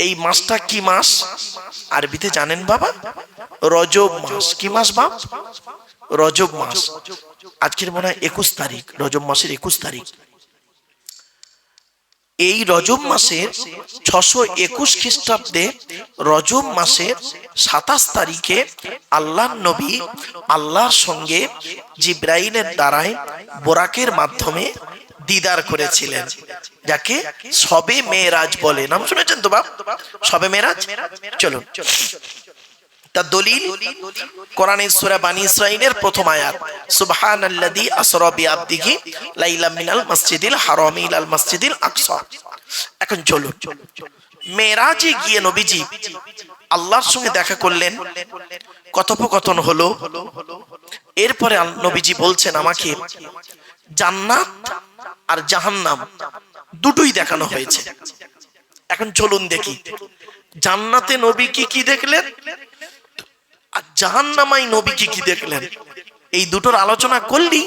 এই মাসটা কি মাস আরবিতে জানেন বাবা? রজব মাস। কি মাস বাপ? রজব মাস। আজকের মনে হয় 21 তারিখ, রজব মাসের 21 তারিখ। এই রজব মাসের 621 খ্রিস্টাব্দে রজব মাসের 27 তারিখে আল্লাহর নবী আল্লাহর সঙ্গে জিব্রাইলের দ্বারায় বোরাকের মাধ্যমে দিদার করেছিলেন, যাকে শবে মেরাজ বলে। নাম শুনেছেন তো বাপ? শবে মেরাজ। চলুন, তার দলিল কোরআনের সূরা বানী ইসরাঈলের প্রথম আয়াত, সুবহানাল্লাযী আসরা বিআবদিহি লাইলাম মিনাল মাসজিদিল হারামি ইলাল মাসজিদিল আকসা। এখন চলুন, মেরাজে গিয়ে নবীজি আল্লাহর সঙ্গে দেখা করলেন, কথোপকথন হলো। এরপরে নবীজি বলছেন, আমাকে জান্নাত আর জাহান্নাম দুটোই দেখানো হয়েছে। এখন চলুন দেখি জান্নাতে নবী কি কি দেখলেন আর জাহান্নামায় নবী কি কি দেখলেন। এই দুটোর আলোচনা করলেই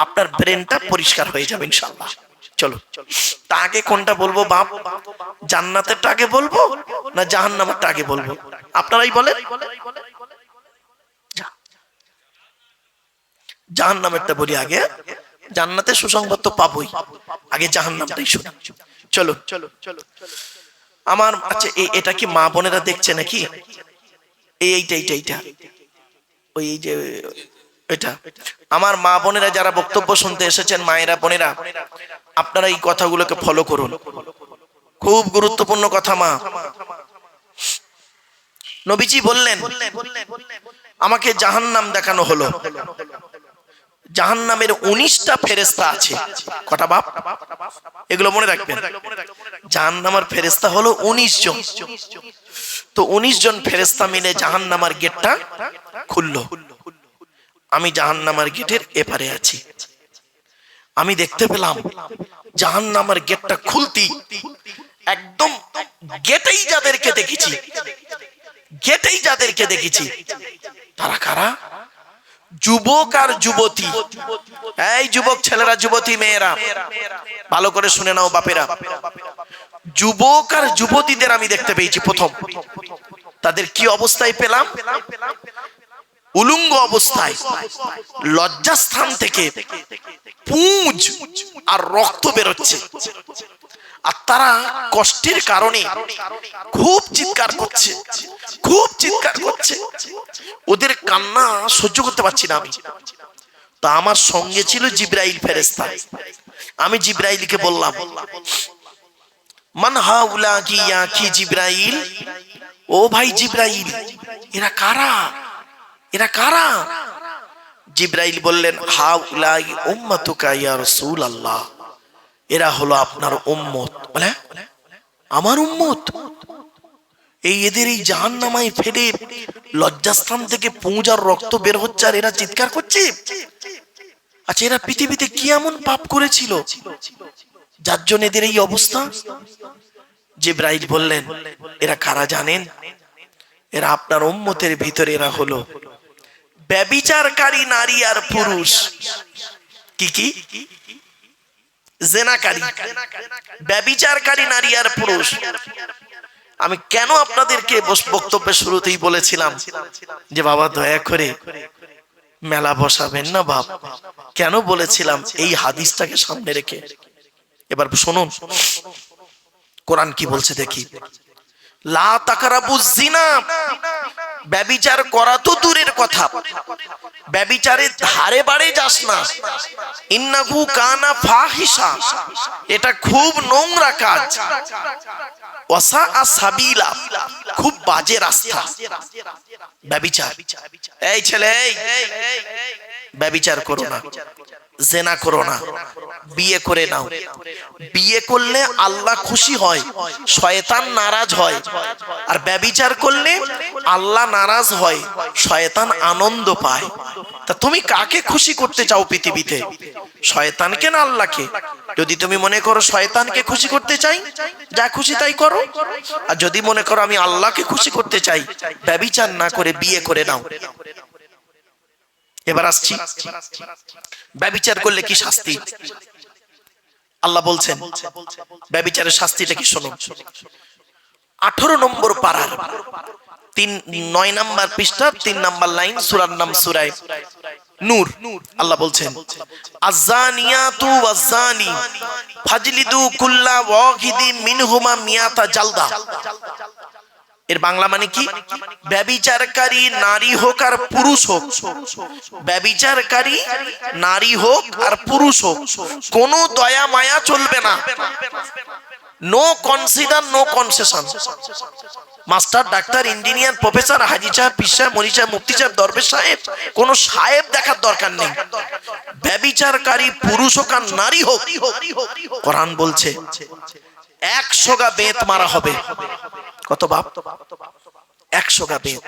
আপনার ব্রেনটা পরিষ্কার হয়ে যাবে ইনশাআল্লাহ। চলো, তা আগে কোনটা বলবো বাপ? জান্নাতেরটা আগে বলবো না জাহান্নামেরটা আগে বলবো? আপনারাই বলেন। জাহান্নামেরটা বলি আগে, জান্নাতের সুসংবাদ তো পাবোই, আগে জাহান্নামটাই শুনি। চলো আমার, আচ্ছা এটা কি মা বোনেরা দেখছে নাকি? এইটা ওই যে এটা আমার মা বোনেরা যারা বক্তব্য শুনতে এসেছেন, মায়েরা বোনেরা, আপনারা এই কথাগুলোকে ফলো করুন, খুব গুরুত্বপূর্ণ কথা। মা নবীজি বললেন, আমাকে জাহান্নাম দেখানো হলো। জাহান্নামের 19টা ফেরেশতা আছে। কটা বাপ? এগুলো মনে রাখবেন। জাহান্নামের ফেরেশতা হলো 19 জন। তো 19 জন ফেরেশতা মিলে জাহান্নামের গেটটা খুললো। আমি জাহান্নামের গেটের এপারে আছি। আমি দেখতে পেলাম জাহান্নামের গেটটা খুলতি একদম গেটেই যাদেরকে দেখেছি তারা কারা? যুবক আর যুবতী। এই যুবক ছেলেরা, যুবতী মেয়েরা, ভালো করে শুনে নাও বাপেরা। যুবক আর যুবতীদের আমি দেখতে পেয়েছি। প্রথম তাদের কি অবস্থায় পেলাম? উলঙ্গ অবস্থায়, লজ্জাস্থান থেকে পুঁজ আর রক্ত বেরোচ্ছে, আর তারা কষ্টের কারণে খুব চিৎকার করছে। ওদের কান্না সহ্য করতে পারছি না আমি। তা আমার সঙ্গে ছিল জিবরাইল ফেরেশতা। আমি জিবরাইলকে বললাম, মান হাউলা কি ইয়া কি জিবরাইল? ও ভাই জিবরাইল, এরা কারা? জিবরাইল বললেন, হাউলাই উম্মাতুকা ইয়া রাসূলুল্লাহ, এরা হলো আপনার উম্মত। বলে আমার উম্মত? এদের এই জাহান্নামায় ফেলে লজ্জাস্থান থেকে পুঁজ আর রক্ত বের হচ্ছে, আর এরা চিৎকার করছে। আচ্ছা, এরা পৃথিবীতে কি এমন পাপ করেছিল যার জন্য এদের এই অবস্থা? জিবরাইল বললেন, এরা কারা জানেন? এরা আপনার উম্মতের ভিতরে এরা হলো ব্যভিচারকারী নারী আর পুরুষ। কি? জেনাকারী, ব্যভিচারকারী নারী আর পুরুষ। আমি কেন আপনাদেরকে বক্তব্যের শুরুতেই বলেছিলাম যে বাবা দয়া করে মেলা বসাবেন না বাপ? কেন বলেছিলাম? এই হাদিসটাকে সামনে রেখে। এবার শুনুন কোরআন কি বলছে দেখি। লা তাকরাবুজ জিনা, ব্যভিচার করা তো দূরের কথা, ব্যভিচারের ধারে বাড়ে যাস না। ইন্নাহু কানা ফাহিশা, এটা খুব নোংরা কাজ। ওয়াসা সাবিলা, খুব বাজে রাস্তা ব্যভিচার। এই ছেলে, ব্যভিচার করো না, জেনা করো না, বিয়ে করে নাও। বিয়ে করলে আল্লাহ খুশি হয়, শয়তান নারাজ হয়। আর ব্যভিচার করলে আল্লাহ নারাজ হয়, শয়তান আনন্দ পায়। তা তুমি কাকে খুশি করতে চাও পৃথিবীতে? শয়তানকে না আল্লাহকে? যদি তুমি মনে করো শয়তানকে খুশি করতে চাই, যা খুশি তাই করো। আর যদি মনে করো আমি আল্লাহকে খুশি করতে চাই, ব্যভিচার না করে বিয়ে করে নাও। এবার আসছি, ব্যভিচার করলে কি শাস্তি আল্লাহ বলছেন। ব্যভিচারের শাস্তিটা কি শুনুন। 18 নম্বর পারার 9 নম্বর পৃষ্ঠা 3 নম্বর লাইন, সূরার নাম সূরা নূর। আল্লাহ বলছেন আযানিয়াতু ওয়াযানি ফাজলিদু কুল্লা ওয়াহিদিন মিনহুমা মিয়াতা জালদা। এর বাংলা মানে কি? ব্যভিচারকারী নারী হোক আর পুরুষ হোক, ব্যভিচারকারী নারী হোক আর পুরুষ হোক, কোনো দয়া মায়া চলবে না। No consider, no concession. Master, doctor, engineer, professor, হাজী সাহেব, পীর সাহেব, মনি সাহেব, মুফতি সাহেব, দরবেশ সাহেব, কোন সাহেব দেখার দরকার নেই। ব্যভিচারকারী পুরুষ হোক আর নারী হোক, কোরআন বলছে 100 গা বেত মারা হবে। কত বাপ? 100 গা বেত।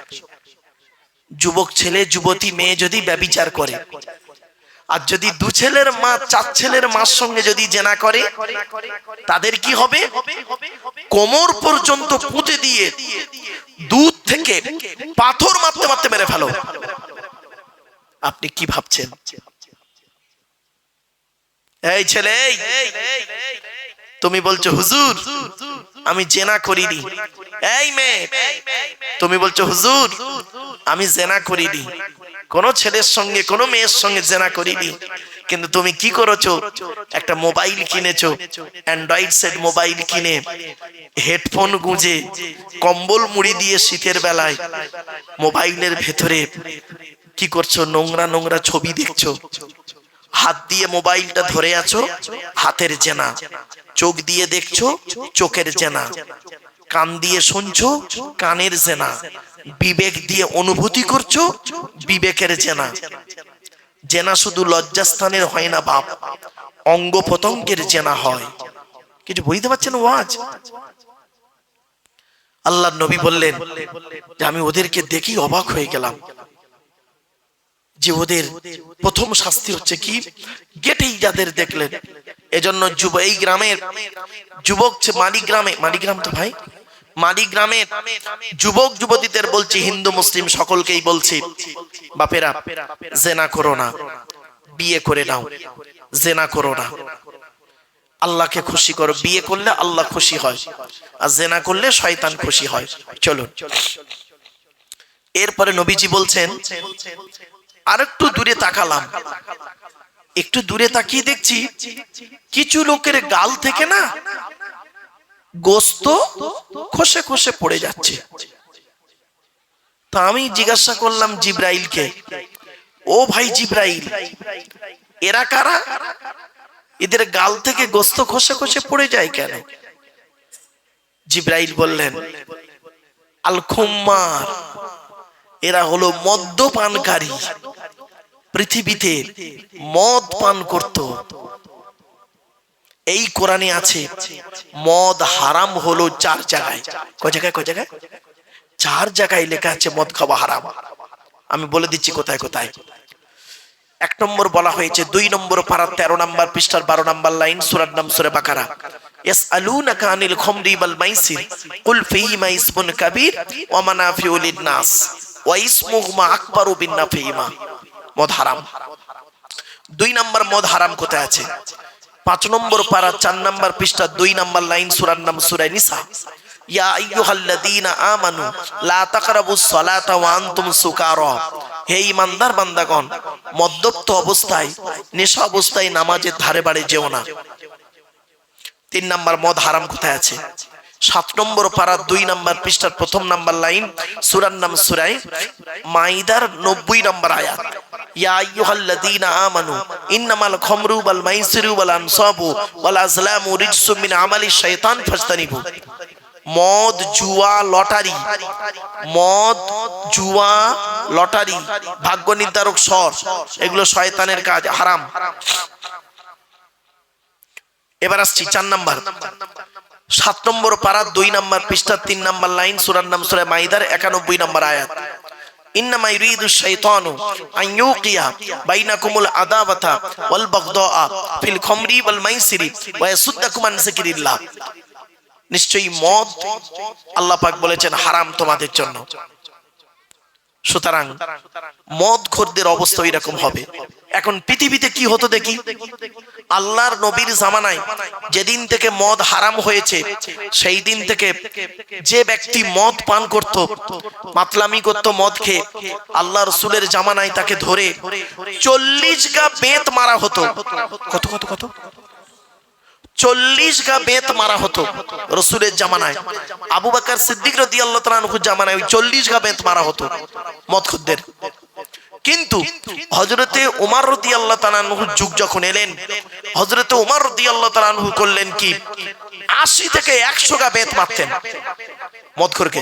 যুবক ছেলে যুবতী মেয়ে যদি ব্যভিচার করে, আর যদি 2 ছেলের মা 4 ছেলের মার সঙ্গে যদি জেনা করে, তাদের কি হবে? কোমর পর্যন্ত পুঁতে দিয়ে দুধ থেকে পাথর মারতে মারতে মেরে ফেলো। আপনি কি ভাবছেন? এই ছেলে, তুমি বলছো হুজুর আমি জেনা করিনি। এই মেয়ে, তুমি বলছো হুজুর আমি জেনা করিনি, কোন ছেলের সঙ্গে কোন মেয়ের সঙ্গে জেনা করিনি, কিন্তু তুমি কি করেছো? একটা মোবাইল কিনেছো, অ্যান্ড্রয়েড সেট মোবাইল কিনে হেডফোন গুঁজে কম্বল মুড়ি দিয়ে শীতের বেলায় মোবাইলের ভেতরে কি করছো? নোংরা নোংরা ছবি দেখছো। হাত দিয়ে মোবাইলটা ধরে আছো, হাতের জেনা। চোখ দিয়ে দেখছো, চোখের জেনা। কান দিয়ে শুনছো, কানের জেনা। বিবেক দিয়ে অনুভূতি করছো, বিবেকের জেনা। জেনা শুধু লজ্জাস্থানের হয় না বাপ, অঙ্গ প্রত্যঙ্গের জেনা হয়। কিছু বুঝতে পারছেন ওয়াজ? আল্লাহর নবী বললেন যে আমি ওদেরকে দেখি অবাক হয়ে গেলাম, যে ওদের প্রথম শাস্তি হচ্ছে কি? গেটেই যাদের দেখলেন। এজন্য এই গ্রামের যুবক, মালিগ্রাম তো ভাই, মালিগ্রামের যুবক যুবতীদের বলছি, হিন্দু মুসলিম সকলকেই বলছি, বাপেরা জেনা করো না, বিয়ে করে নাও। জেনা করো না, আল্লাহকে খুশি করো। বিয়ে করলে আল্লাহ খুশি হয়, আর জেনা করলে শয়তান খুশি হয়। চলুন, এরপরে নবীজি বলছেন আরেকটু দূরে তাকালাম, একটু দূরে তাকিয়ে দেখছি কিছু লোকের গাল থেকে না গোস্ত খসে খসে পড়ে যাচ্ছে। তা আমি জিজ্ঞাসা করলাম জিব্রাইলকে, ও ভাই জিব্রাইল, এরা কারা? এদের গাল থেকে গোস্ত খসে খসে পড়ে যায় কেন? জিব্রাইল বললেন আল খুম্মার, এরা হলো মদ্যপানকারী। পৃথিবীতে মদ পান করত। এই কোরআনে আছে মদ হারাম হলো 4 জায়গায়। কয় জায়গায়? 4 জায়গায় লেখা আছে মদ খাওয়া হারাম। আমি বলে দিচ্ছি কোথায় কোথায়। 1 নম্বর বলা হয়েছে 2 নম্বর পারা 13 নম্বর পৃষ্ঠার 12 নম্বর লাইন, সূরার নাম সূরা বাকারা। ইয়াসআলুনাকা আনিল খামরি ওয়াল মাইসির কুল ফীহিমা ইসমুন কাবীর ওয়া মানাফিউ লিন-নাস ওয়া ইসমুহুমা আকবারু মিন নাফিহিমা। মদ হারাম। 2 নম্বর মদ হারাম কোথায় আছে? 5 নম্বর পারা 4 নম্বর পৃষ্ঠা 2 নম্বর লাইন, সূরার নাম সূরা নিসা। ইয়া আইয়ুহাল্লাযীনা আমানু লা তাকরাবুস সালাতা ওয়া আনতুম সুকারা। হে ঈমানদার বান্দাগণ, মদ্যপ্ত অবস্থায়, নেশা অবস্থায় নামাজের ধারে বাড়ি যেও না। 3 নম্বর মদ হারাম কোথায় আছে? 7 নম্বর পারা 2 নম্বর পৃষ্ঠার 1 নম্বর লাইন, সূরার নাম সূরা মাইদার 90 নম্বর আয়াত। ইয়া আইয়ুহাল্লাযীনা আমানু ইন্নামাল খামরু ওয়াল মাইসিরু ওয়াল আনসাবু ওয়াল আজলামু রিজসুম মিন আমালিশ শাইতান ফাজতানিবু। মদ, জুয়া, লটারি, মদ, জুয়া, লটারি, ভাগ্য নির্ধারক সর, এগুলো শয়তানের কাজ, হারাম। এবার আসছি 4 নম্বর, 7 নম্বর পারা 2 নম্বর পৃষ্ঠা 3 নম্বর লাইন, সূরার নাম সূরা মাইদার 91 নম্বর আয়াত। ইন্নামা ইউরিদু শাইতানু আন ইউকিয়া বাইনাকুমুল আদাওয়াতা ওয়াল বাগদাআ ফিল খামরি ওয়াল মাইসিরি ওয়া ইয়াসুদ্দাকুম আন যিকরিল্লাহ। নিশ্চয়ই মদ আল্লাহ পাক বলেছেন হারাম তোমাদের জন্য। সুতরাং মদ খোরদের অবস্থা এরকম হবে। এখন পৃথিবীতে কি হতো দেখি, আল্লাহর নবীর জামানায় যেদিন থেকে মদ হারাম হয়েছে সেই দিন থেকে যে ব্যক্তি মদ পান করত, মাতলামি করত মদ খেয়ে, আল্লাহ রসুলের জামানায় তাকে ধরে 40 গা বেত মারা হতো। কত কত কত 40 গা বেত মারা হতো রসুলের জামানায়। আবু বকর সিদ্দিক রাদিয়াল্লাহু তাআলা আনহুর জামানায় 40 গা বেত মারা হতো মদখুরদের। কিন্তু হযরতে ওমর রাদিয়াল্লাহু তাআলা আনহুর যুগ যখন এলেন, হযরতে ওমর রাদিয়াল্লাহু তাআলা আনহু করলেন কি, 80 থেকে 100 গা বেত মারতেন মদখোরকে।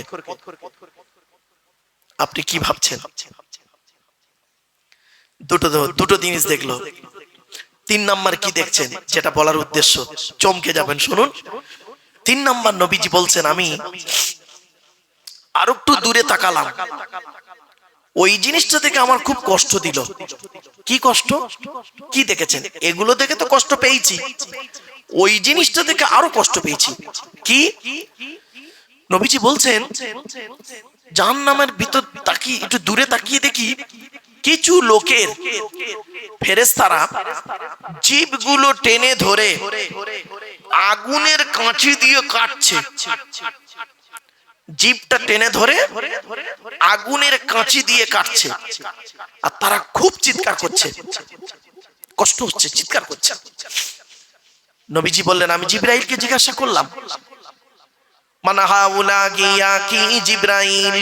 আপনি কি ভাবছেন? দুটো জিনিস দেখলো। 3 নাম্বার কি দেখছেন, যেটা বলার উদ্দেশ্য, চমকে যাবেন, শুনুন। 3 নাম্বার নবীজি বলছেন, আমি আর একটু দূরে তাকালাম, ওই জিনিসটা থেকে আমার খুব কষ্ট দিল। কি কষ্ট? কি দেখেছেন? এগুলো দেখে তো কষ্ট পেয়েছি, ওই জিনিসটা দেখে আরো কষ্ট পেয়েছি। কি? নবীজি বলছেন, জাহান্নামের ভিতর তাকিয়ে একটু দূরে তাকিয়ে দেখি কিছু লোকের ফেরেশতারা জীবগুলো টেনে ধরে আগুনের কাঁচি দিয়ে কাটছে। জীবটা টেনে ধরে আগুনের কাঁচি দিয়ে কাটছে, আর তারা খুব চিৎকার করছে, কষ্ট হচ্ছে, চিৎকার করছে। নবীজি বললেন, আমি জিবরাইলকে জিজ্ঞাসা করলাম, মানা হাউলা গিয়া কি জিবরাইল,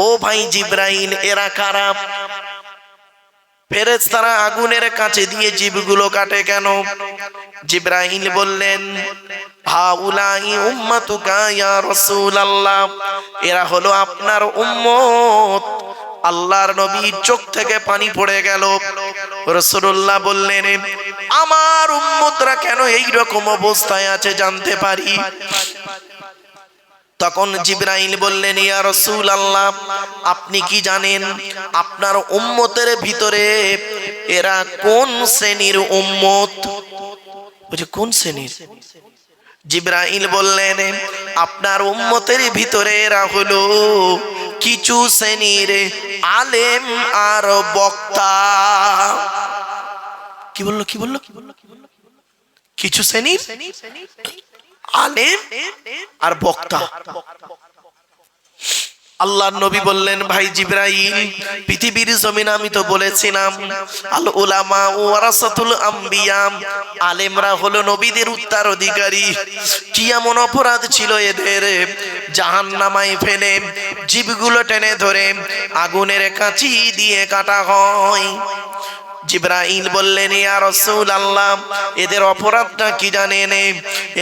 ও ভাই জিবরাইল, এরা কারা? ফেরেশতারা আগুনের কাছে দিয়ে জীবগুলো কাটে কেন? জিবরাইল বললেন, হাউলাই উম্মাতুকা ইয়া রাসূলুল্লাহ, এরা হলো আপনার উম্মত। আল্লাহর নবীর চোখ থেকে পানি পড়ে গেল। রাসূলুল্লাহ বললেন, আমার উম্মতরা কেন এই রকম অবস্থায় আছে জানতে পারি? তখন জিবরাইল বললেন, ইয়া রাসূলুল্লাহ, আপনি কি জানেন আপনার উম্মতের ভিতরে এরা কোন শ্রেণীর উম্মত? বলে, কোন শ্রেণীর? জিবরাইল বললেন, আপনার উম্মতের ভিতরে এরা হলো কিছু শ্রেণীর আলেম আর বক্তা। কি বললো? কি বললো? কিছু শ্রেণীর আলেম আর বক্তা। আল্লাহর নবী বললেন, ভাই জিবরাইল, পৃথিবীর জমিনে আমি তো বলেছিলাম আল উলামা ওয়ারাসাতুল আম্বিয়া, আলেমরা হলো নবীদের উত্তরাধিকারী। কি এমন অপরাধ ছিল এদের, জাহান্নামায় ফেলে জীবগুলো টেনে ধরে আগুনের কাঁচি দিয়ে কাটা হয়। জিবরাইল বললেন, ইয়া রাসূলুল্লাহ, এদের অপরাধটা কি জানেন?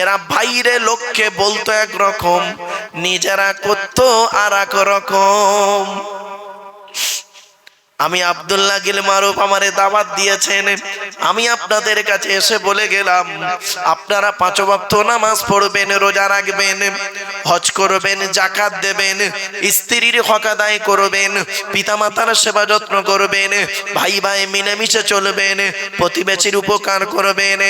এরা বাইরে লোককে বলতো একরকম, নিজেরা করতো আর এক রকম। আমি আব্দুল্লাহ গিল মারুফ আমারে দাওয়াত দিয়েছেন, আমি আপনাদের কাছে এসে বলে গেলাম, আপনারা 5 ওয়াক্ত নামাজ পড়বেন, রোজা রাখবেন, হজ করবেন, যাকাত দেবেন, স্ত্রীর হক আদায় করবেন, পিতামাতার সেবা যত্ন করবেন, ভাই ভাই মিলেমিশে চলবেন, প্রতিবেশীর উপকার করবেন,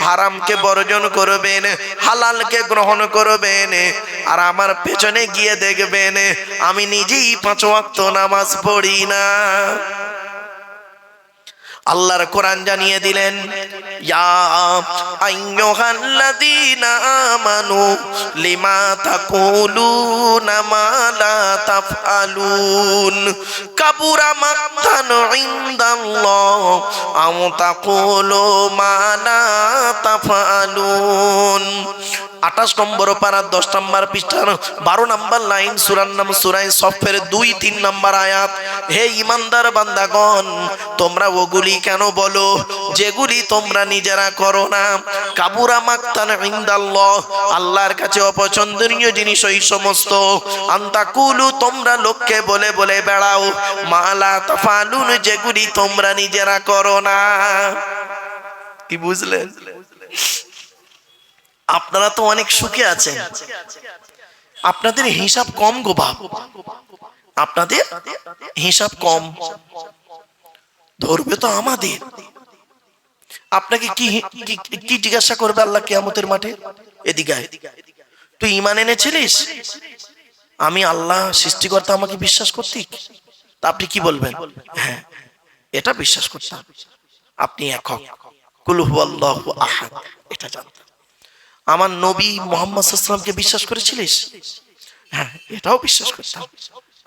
হারামকে বর্জন করবেন, হালালকে গ্রহণ করবেন। আর আমার পেছনে গিয়ে দেখবেন আমি নিজেই 5 ওয়াক্ত নামাজ পড়ি না। আল্লাহর কোরআন জানিয়ে দিলেন, ইয়া আইয়ুহাল্লাযীনা আমানু লিমা তাকুলুনা মা লা তাফআলুন কাবুরা মাকতান ইনদাল্লাহ আও তাকুলু মা লা তাফআলুন। 28 নম্বর পারা 10 নম্বর পৃষ্ঠার 12 নম্বর লাইন, সূরার নাম সূরা সফের 2-3 নম্বর আয়াত। হে ঈমানদার বান্দাগণ, তোমরা ওগুলি কেন বলো যেগুলি তোমরা নিজেরা করো না? কাবুরা মাকতান ইনদাল্লাহ, আল্লাহর কাছে অপছন্দনীয় জিনিস ওই সমস্ত, আনতাকুলু, তোমরা লোককে বলে বলে বেড়াও, মা লা তাফআলুন, যেগুলি তোমরা নিজেরা করো না। কি বুঝলেন? আপনারা তো অনেক সুখে আছেন, আপনাদের হিসাব কম গো বাপ, আপনাদের হিসাব কম, ধরবে তো আমাদের। আপনাকে কি কি জিজ্ঞাসা করবে আল্লাহ কিয়ামতের মাঠে? এদিকে আয়, তুই ঈমান এনেছিলিস আমি আল্লাহ সৃষ্টিকর্তা, আমাকে বিশ্বাস করতি? তা আপনি কি বলবেন? হ্যাঁ, এটা বিশ্বাস করতাম, আপনি একক, কুল হুয়াল্লাহু আহাদ, এটা জানতাম। আমার নবী মুহাম্মদ সাল্লাল্লাহু আলাইহি ওয়াসাল্লামকে বিশ্বাস করেছিলিস? হ্যাঁ, এটাও বিশ্বাস করতাম,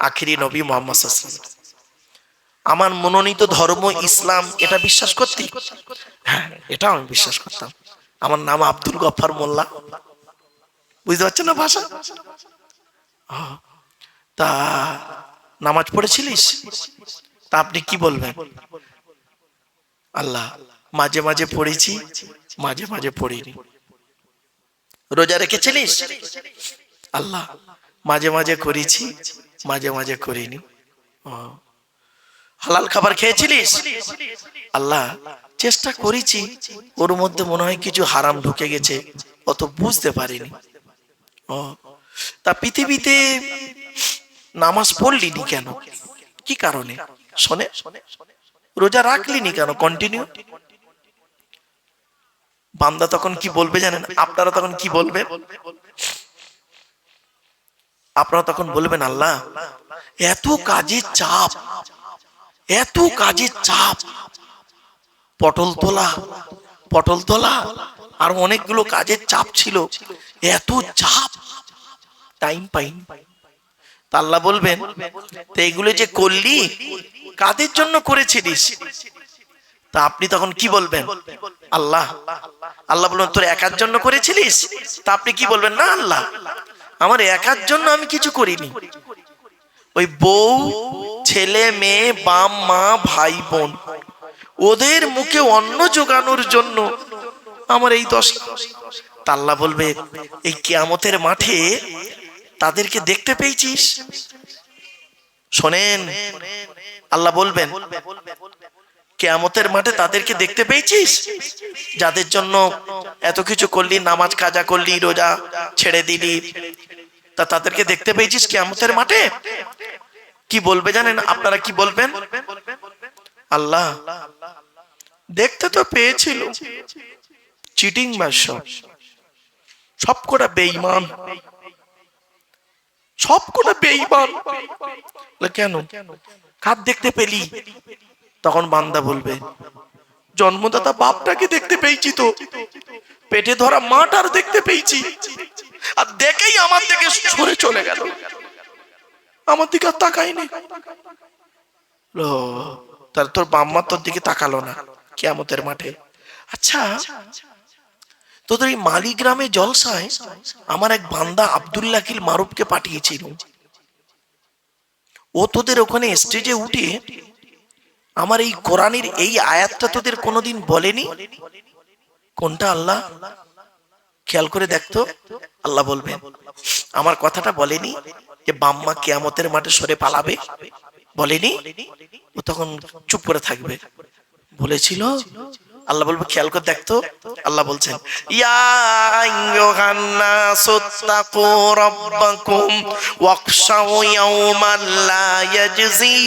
আখিরি নবী মুহাম্মদ সাল্লাল্লাহু আলাইহি ওয়াসাল্লাম। আমার মনোনীত ধর্ম ইসলাম, এটা বিশ্বাস করতি? হ্যাঁ, এটাও আমি বিশ্বাস করতাম। আমার নাম আব্দুল গফফার মোল্লা, বুঝতে পারছেন না ভাষা? তা নামাজ পড়েছিলিস? তা আপনি কি বলবেন? আল্লাহ, মাঝে মাঝে পড়েছি, মাঝে মাঝে পড়িনি। রোজা রেখেছিলিস? আল্লাহ, মাঝে মাঝে করেছি, মাঝে মাঝে করিনি। হালাল খাবার খেয়েছিলিস? আল্লাহ, চেষ্টা করেছি, ওর মধ্যে মনে হয় কিছু হারাম ঢুকে গেছে, অত বুঝতে পারিনি। ও, তা পৃথিবীতে নামাজ পড়লিনি কেন, কি কারণে? শোনে, রোজা রাখলিনি কেন কন্টিনিউ? বান্দা তখন কি বলবে জানেন? আপনারা তখন কি বলবেন? আপনারা তখন বলবেন, আল্লাহ, এত কাজের চাপ, এত কাজের চাপ, পটল তোলা, পটল তোলা আর অনেকগুলো কাজের চাপ ছিল, এত চাপ, টাইম পাইনি। তা আল্লাহ বলবেন, তো এগুলো যে করলি, কাদের জন্য করেছিলিস? তা আপনি তখন কি বলবেন? আল্লাহ, আল্লাহ বলবেন, তোর একার জন্য করেছিলিস? তা আপনি কি বলবেন? না আল্লাহ, আমার একার জন্য আমি কিছু করিনি, ওই বউ, ছেলে মেয়ে, বাপ মা, ভাই বোন, ওদের মুখে অন্ন জোগানোর জন্য আমার এই দশা। তা আল্লাহ বলবে, এই কিয়ামতের মাঠে তাদেরকে দেখতে পেয়েছিস? শোনেন, আল্লাহ বলবেন, কিয়ামতের মাঠে তাদেরকে দেখতে পেয়েছিস যাদের জন্য এত কিছু করলি, নামাজ কাজা করলি, রোজা ছেড়ে দিলি, তা তাদেরকে দেখতে পেয়েছিস কিয়ামতের মাঠে? কি বলবে জানেন? আপনারা কি বলবেন? আল্লাহ, দেখতে তো পেয়েছিল, চিটিং মার, সব কটা বেঈমান, সব কটা বেঈমান। কেন, কার দেখতে পেলি? তখন বান্দা বলবে, জন্মদাতা বাপটাকে দেখতে পেয়েছি, তো পেটে ধরা মাটার দেখতে পেয়েছি, আর দেখেই আমার দিকে সরে চলে গেল, আমার দিকে আর তাকায়নি। তার তোর বাম্মা তোর দিকে তাকালো না কিয়ামতের মাঠে। আচ্ছা, তোদের এই মালিগ্রামে জলসায় আমার এক বান্দা আব্দুল্লাহিল মারুফকে পাঠিয়েছিল, ও তোদের ওখানে স্টেজে উঠে আমার এই কোরআনের এই আয়াতটা তোদের কোনোদিন বলেনি? কোনটা আল্লাহ? খেয়াল করে দেখতো। আল্লাহ বলবেন, আমার কথাটা বলেনি যে বাম্মা কিয়ামতের মাঠে সরে পালাবে? বলেনি? ও তখন চুপ করে থাকবে। বলেছিল? আল্লাহ বলবে, খেয়াল করে দেখতো। আল্লাহ বলছেন, ইয়া আইয়ুহান নাসু তাকু রাব্বাকুম ওয়াখশাউ ইয়াওমান লা ইয়াজজি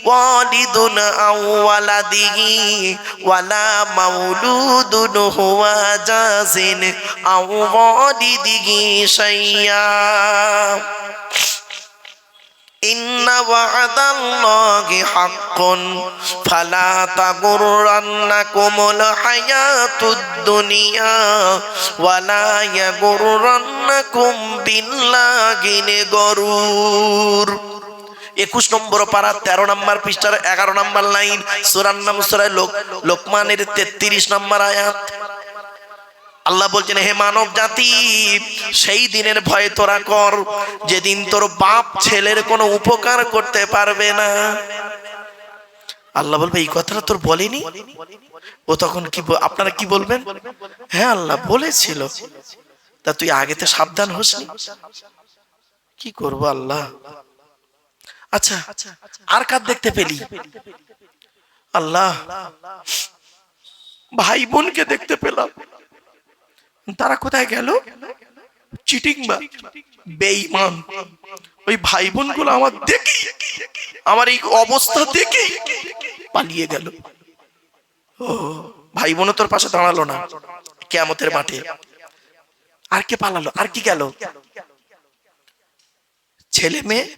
ওয়ালিদুন আও ওয়ালাদিহি ওয়ালা মাউলুদুন হুয়া জাযিন আও ওয়ালিদিহি শাইয়্যা ইন্না ওয়া'দাল্লাহি হাক্কুন ফালা তাগুররান্নাকুমুল হায়াতুদ দুনিয়া ওয়ালা ইয়াগুররান্নাকুম বিল্লাহিল গরুর। 21 নম্বর পারা 13 নম্বর পৃষ্ঠার 11 নম্বর লাইন, সূরার নাম সূরা লোকমানের 33 নম্বর আয়াত। আল্লাহ বলছেন, হে মানব জাতি, সেই দিনের ভয় তোরা কর যেদিন তোর বাপ ছেলের কোনো উপকার করতে পারবে না। আল্লাহ বলবে, এই কথাটা তোর বলেনি? ও তখন কি, আপনারা কি বলবেন? হ্যাঁ আল্লাহ বলেছিল। তা তুই আগে তো সাবধান হোসনি, কি করবো আল্লাহ। আচ্ছা, আর কার দেখতে পেলি? আল্লাহ, ভাই বোনকে দেখতে পেলাম। তারা কোথায় গেল? চিটিং বা বেঈমান। ওই ভাই বোন গুলো আমার দেখি, আমার এই অবস্থা দেখি পালিয়ে গেল। ও, ভাই বোন তোর পাশে দাঁড়ালো না কিয়ামতের মাঠে। আর কে পালালো? আর কি গেল?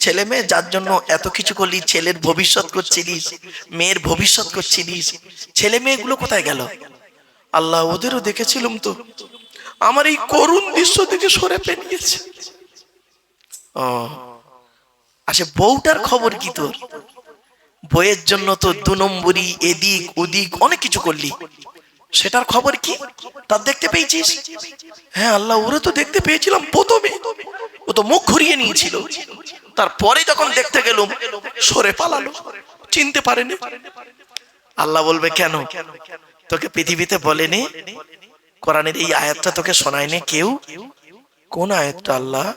ছেলে মেয়ে যার জন্য এত কিছু করলি, ছেলের ভবিষ্যৎ করছিলিস, মেয়ের ভবিষ্যৎ করছিলিস, ছেলে মেয়েগুলো কোথায় গেল? আল্লাহ ওদেরও দেখেছিলাম তো, আমার এই করুণ দৃশ্য থেকে সরে পেরিয়েছে। ও আচ্ছা, বউটার খবর কি তোর? বইয়ের জন্য তো 2 নম্বরই এদিক ওদিক অনেক কিছু করলি, সেটার খবর কি? তার দেখতে পেয়েছিস? হ্যাঁ আল্লাহ, ওরে তো দেখতে পেয়েছিলাম প্রথমে, ও তো মুখ ঘুরিয়ে নিয়েছিল, তারপরে যখন দেখতে গেলুম সরে পালালো, চিনতে পারেনি। আল্লাহ বলবে কেন? তোকে পৃথিবীতে বলেনি? কোরআনের এই আয়াতটা তোকে শোনায়নি কেউ? কোন আয়াতটা? আল্লাহ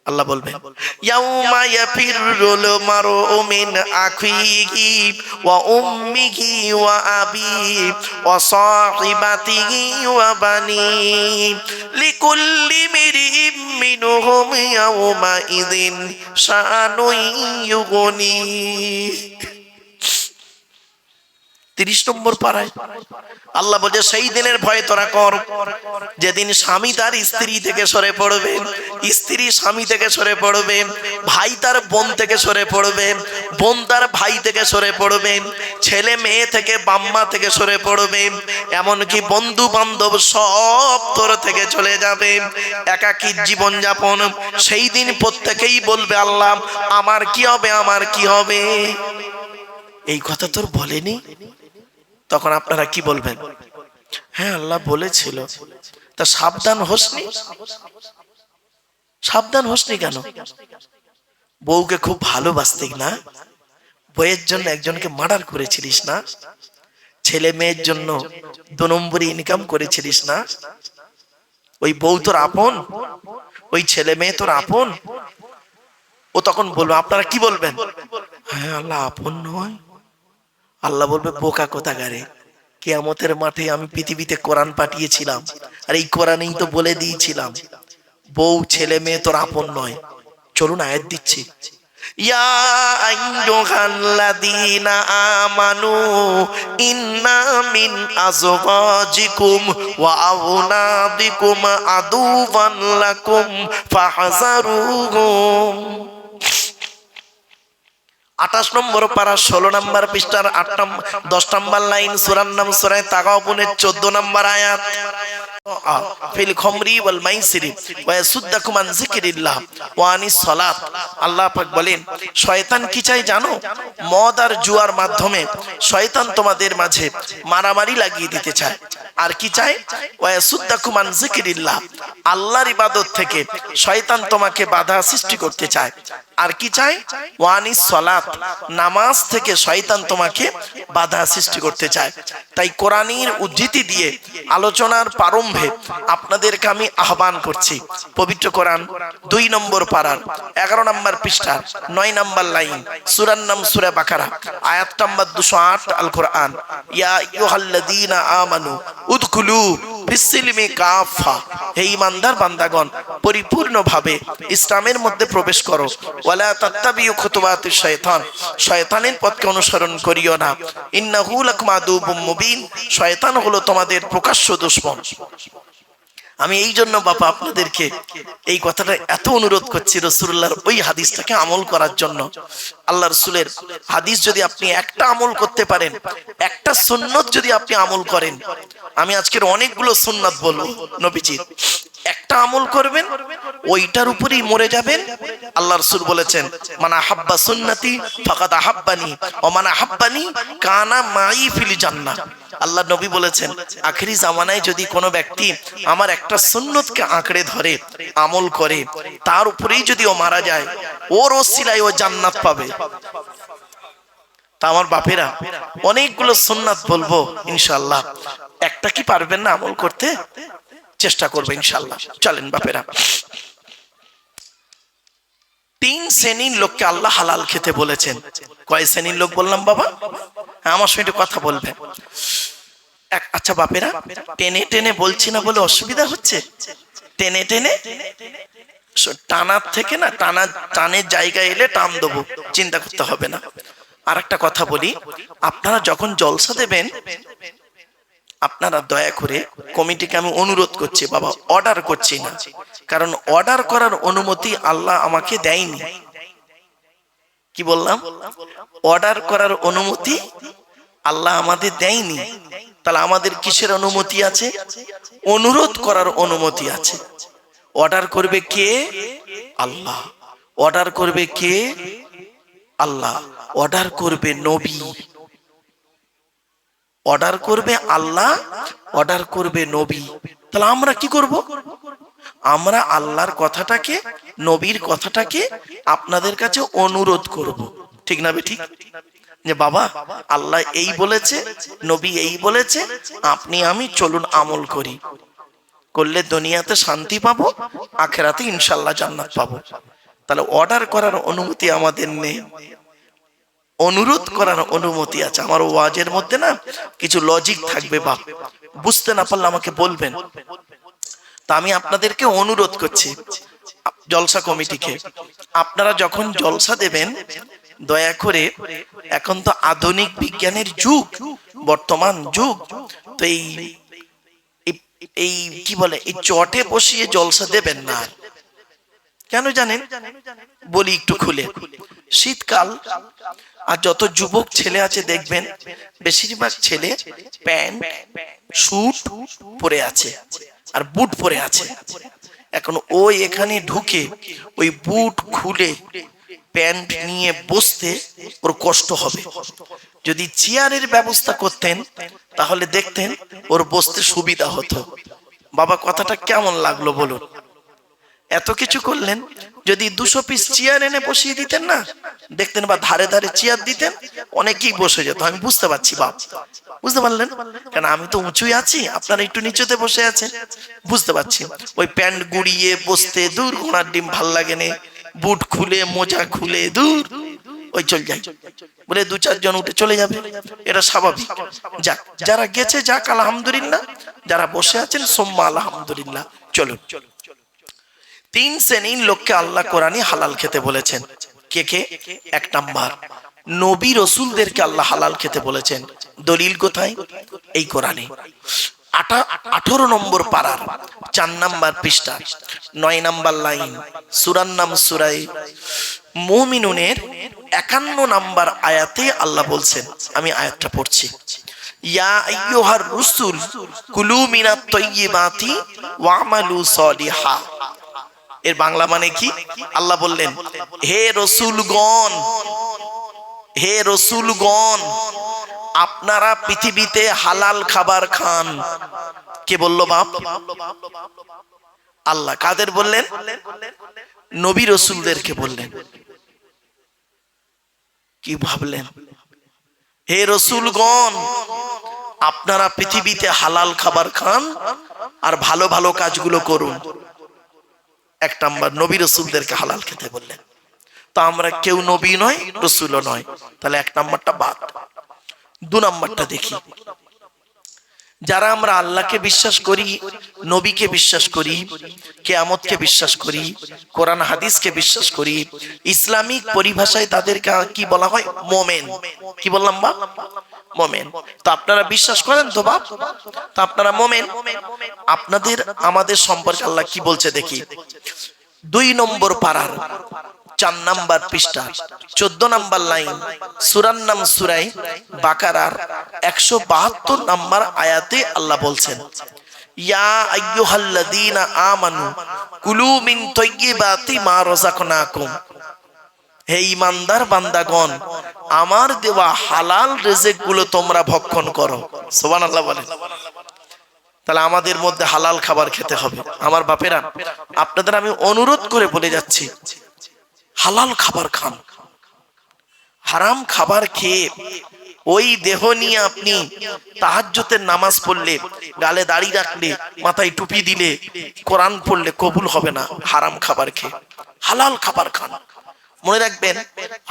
আল্লাহ বলবেন, ইয়াউমা ইয়াফিরুল মারউ মিন আখিহি ওয়া উম্মিহি ওয়া আবিহি ওয়া সাহিবাতিহি ওয়া বানি লিকুল্লি মিরিম মিনহুম ইয়াউমা ইযিন শানুন ইউগনি। 30 নম্বর পারায় আল্লাহ বলছে, সেই দিনের ভয় তোরা কর, যেদিন স্বামী তার স্ত্রী থেকে সরে পড়বে, স্ত্রী স্বামী থেকে সরে পড়বে, ভাই তার বোন থেকে সরে পড়বে, বোন তার ভাই থেকে সরে পড়বে, ছেলে মেয়ে থেকে বাম্মা থেকে সরে পড়বে, এমনকি বন্ধু বান্ধব সব তোর থেকে চলে যাবে, একাকী জীবন যাপন। সেই দিন প্রত্যেকেই বলবে, আল্লাহ আমার কি হবে, আমার কি হবে? এই কথা তোর বলেনি? তখন আপনারা কি বলবেন? হ্যাঁ আল্লাহ বলেছিল। তা সাবধান হোসনি? সাবধান হোসনি কেন? বউকে খুব ভালোবাসতি না? বইয়ের জন্য একজনকে মার্ডার করেছিলিস না? ছেলে মেয়ের জন্য 2 নম্বরই ইনকাম করেছিলিস না? ওই বউ তোর আপন? ওই ছেলে মেয়ে তোর আপন? ও তখন বলবে, আপনারা কি বলবেন? হ্যাঁ আল্লাহ আপন নয়। আল্লাহ বলবে, বোকা কোথাকারে, কিয়ামতের মাঠে আমি পৃথিবীতে কোরআন পাঠিয়েছিলাম, আর এই কোরআনেই তো বলে দিয়েছিলাম বউ ছেলে মেয়ে তোর আপন নয়। চলুন আয়াত দিচ্ছি। ইয়া আইয়ুহাল্লাযীনা আমানু ইন্না মিন আযওয়াজিকুম ওয়া আওলাদিকুম আদুওয়ান লাকুম ফাহযারুহুম। 28 নম্বর পারা 16 নম্বর পৃষ্ঠার 10 নম্বর লাইন, সূরার নাম সূরা তাগাবুনের 14 নম্বর আয়াত। ফিল খামরি ওয়াল মাইসিরি ওয়া ইয়াসুদ্দাকুম আন যিকরিল্লাহ ওয়া আনিস সালাত। আল্লাহ পাক বলেন, শয়তান কি চায় জানো? মদ আর জুয়ার মাধ্যমে শয়তান তোমাদের মাঝে মারামারি লাগিয়ে দিতে চায়। আর কি চায়? ওয়া ইয়াসুদ্দাকুম আন যিকরিল্লাহ, আল্লাহর ইবাদত থেকে শয়তান তোমাকে বাধা সৃষ্টি করতে চায়। আর কি চায়? ওয়া আনিস সালাত, নামাজ থেকে শয়তান তোমাকে বাধা সৃষ্টি করতে চায়। তাই কোরআনের উদ্ধৃতি দিয়ে আলোচনার প্রারম্ভে আপনাদেরকে আমি আহ্বান করছি, পবিত্র কোরআন 2 নম্বর পারার 11 নম্বর পৃষ্ঠার 9 নম্বর লাইন, সূরার নাম সূরা বাকারা, আয়াত নম্বর 208, আল কোরআন। ইয়া আইয়ুহাল্লাযীনা আমানু উদখুলু ফিস-সিলমি কাফা, হে ঈমানদার বান্দাগণ পরিপূর্ণভাবে ইসলামের মধ্যে প্রবেশ করো। ওয়ালা তাত্তাবিউ খুতুওয়াতিশ শাইতান, শয়তানের পথকে অনুসরণ করিও না। ইন্নাহু লাকুম আদুউম মুবিন, শয়তান হলো তোমাদের প্রকাশ্য দুশমন। আমি এই জন্য বাবা আপনাদেরকে এই কথাটা এত অনুরোধ করছি, রাসূলুল্লাহর ওই হাদিসটাকে আমল করার জন্য। আল্লাহ রাসূলের হাদিস যদি আপনি একটা আমল করতে পারেন, একটা সুন্নত যদি আপনি আমল করেন, আমি আজকের অনেকগুলো সুন্নাত বলবো নবীজির, একটা আমল করবেন ওইটার উপরেই মরে যাবেন। আল্লাহ রাসূল বলেছেন, মান আহাব্বা সুন্নতি ফাকাদ আহাব্বানি ওয়া মান আহাব্বানি কানা মাই ফিল জান্নাহ। আল্লাহ নবী বলেছেন, আখেরি জামানায় যদি কোনো ব্যক্তি আমার একটা সুন্নতকে আঁকড়ে ধরে আমল করে, তার উপরেই যদি ও মারা যায়, ওর ওসিলায় ও জান্নাত পাবে। তা আমার বাপেরা, অনেকগুলো সুন্নাত বলবো ইনশাআল্লাহ, একটা কি পারবেন না আমল করতে? চেষ্টা করবে ইনশাআল্লাহ। চলেন বাপেরা, 3 শ্রেণীর লোককে আল্লাহ হালাল খেতে বলেছেন। কয় শ্রেণীর লোক বললাম বাবা? আমার সঙ্গে কথা বলবেন। আচ্ছা বাপেরা, টেনে টেনে বলছি না বলে অসুবিধা হচ্ছে? টেনে টেনে টানার থেকে না, টানের জায়গায় এলে টান দেবো, চিন্তা করতে হবে না। আর একটা কথা বলি, আপনারা যখন জলসা দেবেন, আপনারা দয়া করে কমিটিকে আমি অনুরোধ করছি বাবা, অর্ডার করছি না, কারণ অর্ডার করার অনুমতি আল্লাহ আমাকে দেয়নি। কি বললাম? অর্ডার করার অনুমতি আল্লাহ আমাদের দেয়নি। তাহলে আমাদের কিসের অনুমতি আছে? অনুরোধ করার অনুমতি আছে। অর্ডার করবে কে? আল্লাহ। অর্ডার করবে কে? আল্লাহ। অর্ডার করবে নবী। অর্ডার করবে আল্লাহ, অর্ডার করবে নবী। তাহলে আমরা কি করব? আমরা আল্লাহর কথাটাকে, নবীর কথাটাকে আপনাদের কাছে অনুরোধ করব। ঠিক না বে ঠিক? যে বাবা, আল্লাহ এই বলেছে, নবী এই বলেছে, আপনি আমি চলুন আমল করি। করলে দুনিয়াতে শান্তি পাবো, আখেরাতে ইনশাআল্লাহ জান্নাত পাবো। তাহলে অর্ডার করার অনুমতি আমাদের নেই, অনুরোধ করার অনুমতি আছে। আমার ওয়াজের মধ্যে না কিছু লজিক থাকবে, বাপ বুঝতে না পারলে আমাকে বলবেন। তা আমি আপনাদেরকে অনুরোধ করছি, জলসা কমিটিকে, আপনারা যখন জলসা দেবেন দয়া করে, এখন তো আধুনিক বিজ্ঞানের যুগ, বর্তমান যুগ, তো এই কি বলে, এই চটে বসিয়ে জলসা দেবেন না। কেন জানেন? বলি একটু খুলে। শীতকাল, আর যত যুবক ছেলে আছে দেখবেন বেশিরভাগ ছেলে প্যান্ট স্যুট পরে আছে আর বুট পরে আছে। এখন ওই এখানে ঢুকে ওই বুট খুলে প্যান্ট নিয়ে বসতে ওর কষ্ট হবে। যদি চেয়ারের ব্যবস্থা করতেন তাহলে দেখতেন ওর বসতে সুবিধা হতো। বাবা কথাটা কেমন লাগলো বলুন? এত কিছু করলেন, যদি 200 পিস চেয়ার এনে বসিয়ে দিতেন না, দেখতেন, বা ধারে ধারে চেয়ার দিতেন, অনেকেই বসে যেত। আমি বুঝতে পারছি বাপ, বুঝতে পারলেন? কারণ আমি তো উঁচুই আছি, আপনারা একটু নিচুতে বসে আছেন, বুঝতে পারছি। ওই প্যান্ট গুড়িয়ে বসতে দূর ঘোড়ার ডিম ভাল লাগে নে, বুট খুলে মোজা খুলে দূর ওই চল যাই বলে 2-4 জন উঠে চলে যাবে, এটা স্বাভাবিক। যাক, যারা গেছে যাক, আলহামদুলিল্লাহ। যারা বসে আছেন সোম্মা আলহামদুলিল্লাহ। চলুন, 3 শ্রেণীর লোককে আল্লাহ কোরআনে হালাল খেতে বলেছেন। কে কে? 1 নাম্বার, নবী রসুলদেরকে আল্লাহ হালাল খেতে বলেছেন। দলিল কোথায়? এই কোরআনে। 18 নম্বর পারার 4 নাম্বার পৃষ্ঠা 9 নাম্বার লাইন, সূরার নাম সূরা মুমিনুনের 51 নাম্বার আয়াতে আল্লাহ বলছেন, আমি আয়াতটা পড়ছি। ইয়া আইয়ুহার রুসুল কুলু মিনাত তাইয়্যিবাতি ওয়ামালু সলিহা। এর বাংলা মানে কি? আল্লাহ বললেন, হে রসুলগণ, হে রসুলগণ, আপনারা পৃথিবীতে হালাল খাবার খান। কে বলল বাপ? আল্লাহ। কাদের বললেন? নবী রসুলদেরকে বললেন। কি ভাবলেন? হে রসুলগণ, আপনারা পৃথিবীতে হালাল খাবার খান আর ভালো ভালো কাজগুলো করুন। 1 নাম্বার, নবী রসুলদেরকে হালাল খেতে বললেন। তো আমরা কেউ নবী নয়, রসুলও নয়, তাহলে 1 নাম্বারটা বাদ। 2 নাম্বারটা দেখি। যারা আমরা আল্লাহকে বিশ্বাস করি, নবীকে বিশ্বাস করি, কিয়ামতকে বিশ্বাস করি, কোরআন হাদিসকে বিশ্বাস করি, ইসলামিক পরিভাষায় তাদেরকে কি বলা হয়? মোমেন। কি বললাম বাপ? মোমেন। তো আপনারা বিশ্বাস করেন তো বাপ? তো আপনারা মোমেন। আপনাদের আমাদের সম্পর্কে আল্লাহ কি বলছে দেখি। 2 নম্বর পারার 4 নাম্বার পৃষ্ঠা 14 নাম্বার লাইন, সূরার নাম সূরা বাকারার 172 নাম্বার আয়াতে আল্লাহ বলছেন, ইয়া আইয়ুহাল্লাযীনা আমানু কুলু মিন তাইয়্যিবাতি মা রাযাকনাকুম। হে ঈমানদার বান্দাগণ, আমার দেওয়া হালাল রিজিকগুলো তোমরা ভক্ষণ করো। সুবহানাল্লাহ বলেন। তাহলে আমাদের মধ্যে হালাল খাবার খেতে হবে। আমার বাপেরা, আপনাদের আমি অনুরোধ করে বলে যাচ্ছি, হালাল খাবার খান। হারাম খাবার খেয়ে ওই দেহ নিয়ে আপনি তাহাজ্জুদের নামাজ পড়লে, গালে দাড়ি রাখলে, মাথায় টুপি দিলে, কোরআন পড়লে কবুল হবে না হারাম খাবার খেয়ে। হালাল খাবার খান। মনে রাখবেন,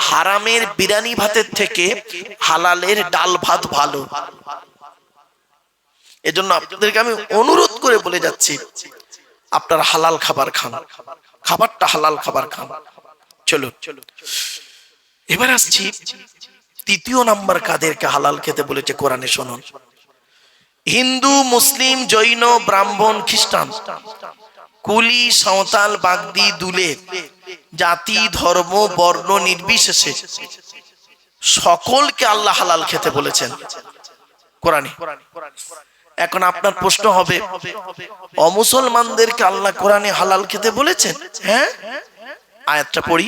হারামের বিরিয়ানি ভাতের থেকে হালালের ডাল ভাত ভালো। এজন্য আপনাদেরকে আমি অনুরোধ করে বলে যাচ্ছি, আপনারা হালাল খাবার খান, খাবারটা হালাল খাবার খান। চলো, এবার আসছি 3 নাম্বার কাদেরকে হালাল খেতে বলেছে কোরআনে শুনুন। হিন্দু, মুসলিম, জৈন, ব্রাহ্মণ, খ্রিস্টান, কুলি, সাঁওতাল, বাগদি, দুলে, জাতি, ধর্ম, বর্ণ নির্বিশেষে সকলকে আল্লাহ হালাল খেতে বলেছেন কোরআনে। এখন আপনার প্রশ্ন হবে, অমুসলমানদেরকে আল্লাহ কোরআনে হালাল খেতে বলেছেন? হ্যাঁ, আয়াতটা পড়ি।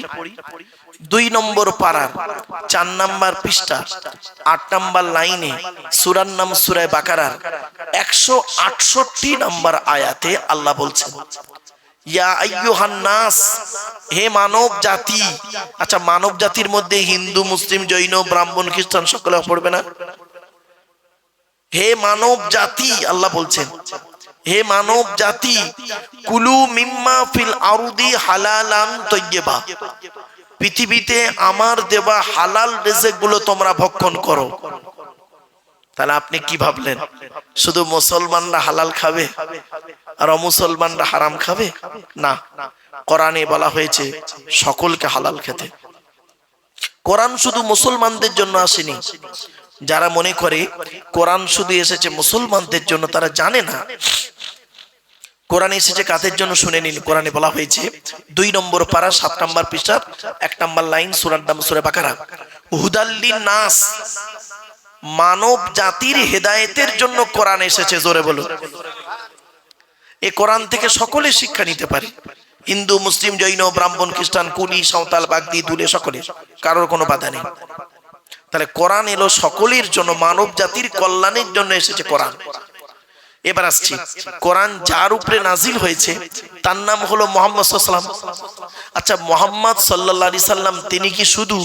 2 নম্বর পারার 4 নম্বর পৃষ্ঠা 8 নম্বর লাইনে সূরার নাম সূরা বাকারার 168 নম্বর আয়াতে আল্লাহ বলছেন, ইয়া আইয়ুহান নাস, হে মানব জাতি। আচ্ছা, মানব জাতির মধ্যে হিন্দু, মুসলিম, জৈন, ব্রাহ্মণ, খ্রিস্টান সকলে পড়বে না? হে মানব জাতি, আল্লাহ বলছেন, হে মানব জাতি, কুলু মিম্মা ফিল আরদি হালালান তাইয়্যিবা, পৃথিবীতে আমার দেওয়া হালাল রিজিক গুলো তোমরা ভক্ষণ করো। তাহলে আপনি কি ভাবলেন শুধু মুসলমানরা হালাল খাবে আর অমুসলমানরা হারাম খাবে? না, কোরআনে বলা হয়েছে সকলকে হালাল খেতে। কোরআন শুধু মুসলমানদের জন্য আসেনি। যারা মনে করে কোরআন শুধু এসেছে মুসলমানদের জন্য, তারা জানে না কোরআন এসেছে কাদের জন্য। শুনে নিন, কোরআনে বলা হয়েছে 2 নম্বর পারা 7 নম্বর পৃষ্ঠা 1 নম্বর লাইন, সূরার নাম সূরা বাকারা, হুদাল্লিন নাস, মানব জাতির হেদায়েতের জন্য কোরআন এসেছে। জোরে বলুন। এই কোরআন থেকে সকলে শিক্ষা নিতে পারে, হিন্দু, মুসলিম, জৈন, ব্রাহ্মণ, খ্রিস্টান, কুলি, সাঁওতাল, বাগদি, দুলে, সকলে, কারোর কোনো বাধা নেই। তাহলে কোরআন এলো সকলের জন্য, মানব জাতির কল্যাণের জন্য এসেছে কোরআন। এবার আসছি, কোরআন যার উপরে নাজিল হয়েছে তার নাম হলো মুহাম্মদ সাল্লাল্লাহু আলাইহি ওয়াসাল্লাম। আচ্ছা, মুহাম্মদ সাল্লাল্লাহু আলাইহি সাল্লাম তিনি কি শুধু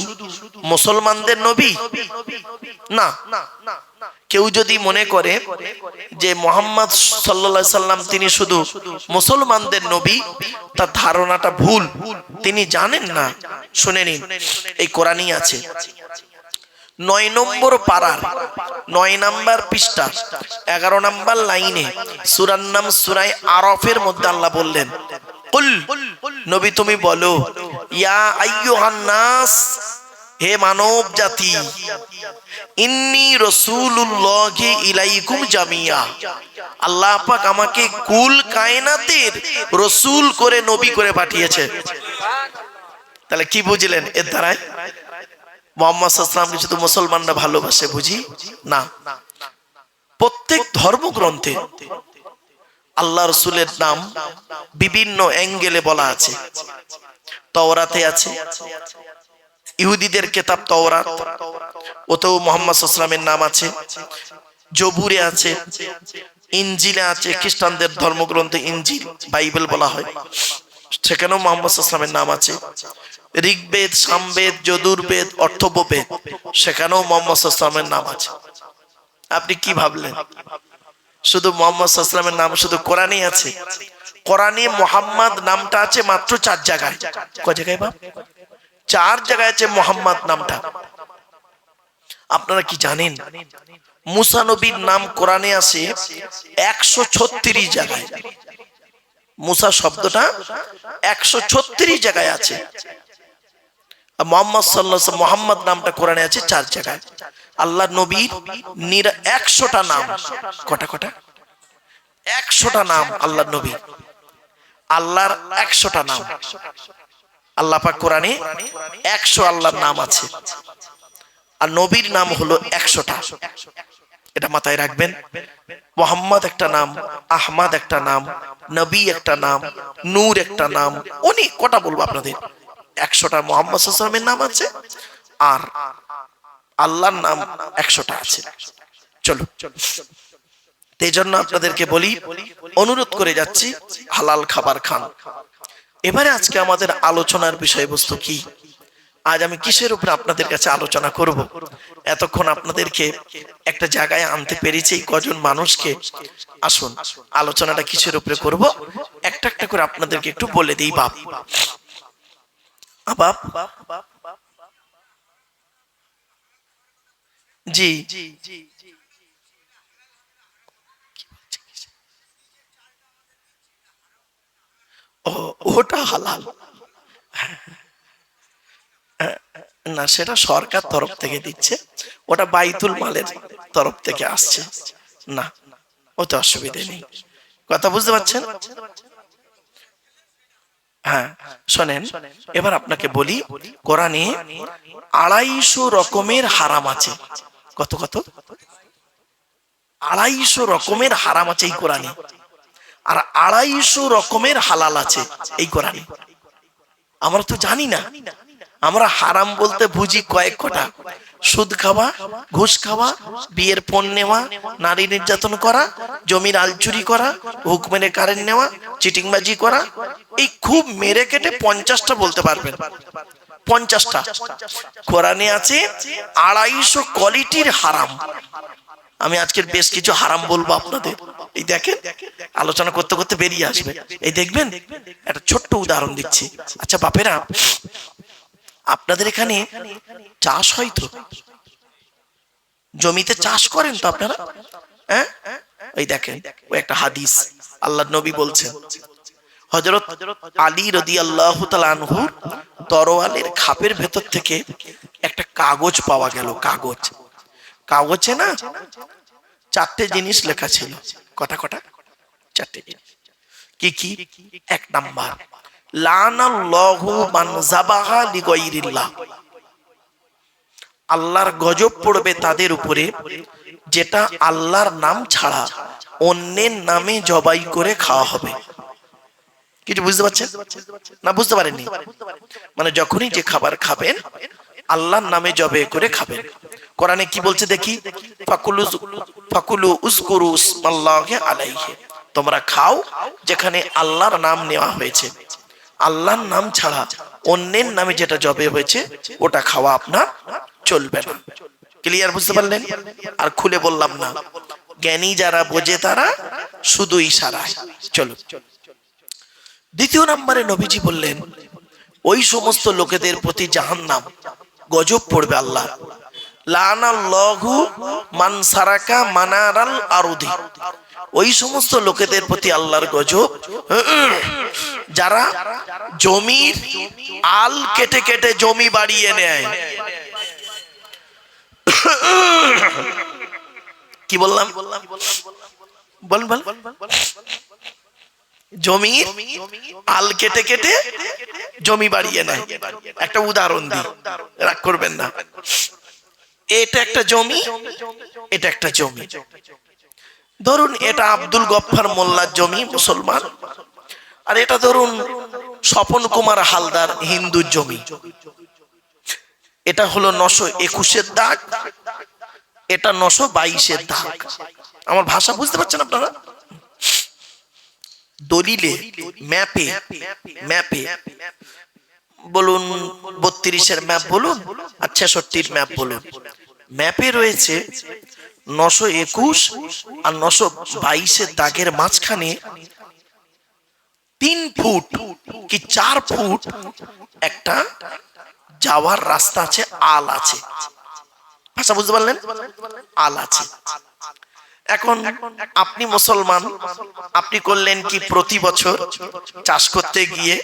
মুসলমানদের নবী? না। কেউ যদি মনে করে যে মুহাম্মদ সাল্লাল্লাহু আলাইহি সাল্লাম তিনি শুধু মুসলমানদের নবী, তার ধারণাটা ভুল। তিনি জানেন না। শুনে নিন, এই কোরআনই আছে 9 নম্বর পারার 9 নম্বর পৃষ্ঠা 11 নম্বর লাইনে সূরার নাম সূরা আরাফের মধ্যে আল্লাহ বললেন, কুল, নবী তুমি বলো, ইয়া আইয়ুহান নাস, হে মানব জাতি, ইন্নী রাসূলুল্লাহি ইলাইকুম জামিয়া, আল্লাহ পাক আমাকে কুল কায়নাতের রাসূল করে, নবী করে পাঠিয়েছে। তাহলে কি বুঝলেন এর দ্বারায়? মুহাম্মদ সাল্লাল্লাহু আলাইহি ওয়াসাল্লাম শুধু মুসলমানরা ভালোবাসে বুঝি না। প্রত্যেক ধর্মগ্রন্থে আল্লাহ রাসূলের নাম বিভিন্ন অ্যাঙ্গেলে বলা আছে। তাওরাতে আছে, ইহুদিদের কিতাব তাওরাত, ওতেও মুহাম্মদ সাল্লাল্লাহু আলাইহি ওয়াসাল্লামের নাম আছে। জবুরে আছে, ইনজিলে আছে, খ্রিস্টানদের ধর্মগ্রন্থে ইনজিল, বাইবেল বলা হয়, সেখানেও মুহাম্মদ সাল্লাল্লাহু আলাইহি ওয়াসাল্লামের নাম আছে। ঋগ্বেদ, সামবেদ, যজুর্বেদ, অর্থববেদ, সেখানেও মুহাম্মদ সাল্লাল্লাহু আলাইহি ওয়াসাল্লামের নাম আছে। আপনি কি ভাবলেন শুধু মুহাম্মদ সাল্লাল্লাহু আলাইহি ওয়াসাল্লামের নাম শুধু কোরআনেই আছে? কোরআনে মুহাম্মদ নামটা আছে মাত্র 4 জায়গায়। কয় জায়গায় বাপ? 4 জায়গায় আছে মুহাম্মদ নামটা। আপনারা কি জানেন মুসা নবীর নাম কোরআনে আছে 136 জায়গায়। মুসা শব্দটা 136 জায়গায় আছে। মুহাম্মদ সাল্লাল্লাহু আলাইহি ওয়াসাল্লাম মুহাম্মদ নামটা কোরআনে আছে 4 জায়গায়। আল্লাহ নবীর 100টা নাম। কটা? 100টা নাম আল্লাহ নবী। আল্লাহর 100টা নাম। আল্লাহ পাক কোরআনে 100 আল্লাহর নাম আছে, আর নবীর নাম হলো 100টা। এটা মাথায় রাখবেন। মুহাম্মদ একটা নাম, আহমদ একটা নাম, নবী একটা নাম, নূর একটা নাম, অনেক কটা বলবো আপনাদের। 100টা মুহাম্মদ সাল্লাল্লাহু আলাইহি ওয়াসাল্লামের নাম আছে, আর আল্লাহর নাম 100টা আছে। চলো, এই জন্য আপনাদেরকে বলি, অনুরোধ করে যাচ্ছি, হালাল খাবার খান। এবারে আজকে আমাদের আলোচনার বিষয়বস্তু কি? আজ আমি কিসের উপরে আপনাদের কাছে আলোচনা করব? এতক্ষণ আপনাদেরকে একটা জায়গায় আনতে পেরেছি, কজন মানুষকে। আসুন, আলোচনাটা কিসের উপরে করব একটা একটা করে আপনাদেরকে একটু বলে দিই। বাপ বাপ জি, ওটা হালাল না, সেটা সরকার তরফ থেকে দিচ্ছে, ওটা বাইতুল মালের তরফ থেকে আসছে না, ওতে অসুবিধা নেই। কথা বুঝতে পারছেন? হ্যাঁ শোনেন, এবার আপনাকে বলি, কোরআনে 250 রকমের হারাম আছে। কত কত? 250 রকমের হারাম আছে এই কোরআনে, আর 250 রকমের হালাল আছে এই কোরআনে। আমরা তো জানি না। আমরা হারাম বলতে বুঝি কয়েক কটা: সুদ খাওয়া, ঘুষ খাওয়া, বিয়ের পণ নেওয়া, নারী নির্যাতন করা, জমির আল চুরি করা, হুক মেরে কারেন্ট নেওয়া, চিটিংবাজি করা। এই খুব মেরে কেটে 50টা বলতে পারবেন। 50টা কোরআনে আছে। 250 কোয়ালিটির হারাম। আমি আজকের বেশ কিছু হারাম বলবো আপনাদের। এই দেখেন, আলোচনা করতে করতে বেরিয়ে আসবে। এই দেখবেন, একটা ছোট্ট উদাহরণ দিচ্ছি। আচ্ছা বাপেরা, আপনাদের এখানে চাষ হয় তো? জমিতে চাষ করেন তো আপনারা? হ্যাঁ, ওই দেখেন, ওই একটা হাদিস আল্লাহর নবী বলছেন, হযরত আলী রাদিয়াল্লাহু তাআলা আনহু তরোয়ালের খাপের ভেতর থেকে একটা কাগজ পাওয়া গেল। কাগজ, কাগজে না 4টে জিনিস লেখা ছিল। কটা কটা? 4টে জিনিস। কি কি? 1 নাম্বার, লানাল্লাহু মান যাবাহা লিগাইরিল্লাহ, আল্লাহর গজব পড়বে তাদের উপরে যেটা আল্লাহর নাম ছাড়া অন্যের নামে জবাই করে খাওয়া হবে। কিছু বুঝতে পারছেন না? বুঝতে পারেননি? মানে যখনই যে খাবার খাবেন আল্লাহর নামে জবাই করে খাবেন। কোরআনে কি বলছে দেখি? ফাকুলু উযকুরু ইসমাল্লাহি আলাইহি, তোমরা খাও যেখানে আল্লাহর নাম নেওয়া হয়েছে। আল্লাহর নাম ছাড়া অন্যের নামে যেটা জবে হয়েছে ওটা খাওয়া আপনার চলবে না। ক্লিয়ার? বুঝতে পারলেন? আর খুলে বললাম না, জ্ঞানী যারা বোঝে তারা শুধু ইশারায়। চলো, দ্বিতীয় নম্বরে নবীজি বললেন, ওই সমস্ত লোকেদের প্রতি জাহান্নাম, গজব পড়বে আল্লাহ। লানাল্লাহু মান সারাকা মানারাল আরদি, ওই সমস্ত লোকেদের প্রতি আল্লাহর গজব যারা জমির আল কেটে কেটে জমি বাড়িয়ে নেয়। কি বললাম? বল বল। জমির আল কেটে কেটে জমি বাড়িয়ে নেয়। একটা উদাহরণ দিই, রাগ করবেন না। এটা একটা জমি, এটা একটা জমি। ধরুন এটা আব্দুল গফফার মোল্লার জমি, মুসলমান, আর এটা ধরুন স্বপন কুমার হালদার, হিন্দুর জমি। এটা হলো 921-এর দাগ, এটা 922-এর দাগ। আমার ভাষা বুঝতে পারছেন আপনারা? দলিলে, ম্যাপে, ম্যাপে বলুন 32-এর ম্যাপ বলুন আর 66-র ম্যাপ বলুন, ম্যাপে রয়েছে 921 আর 922-এর দাগের মাঝখানে 3 ফুট কি 4 ফুট একটা যাওয়ার রাস্তা আছে, আল আছে। ভাষা বুঝতে পারলেন? আল আছে। এখন আপনি মুসলমান, আপনি করলেন কি, প্রতি বছর চাষ করতে গিয়ে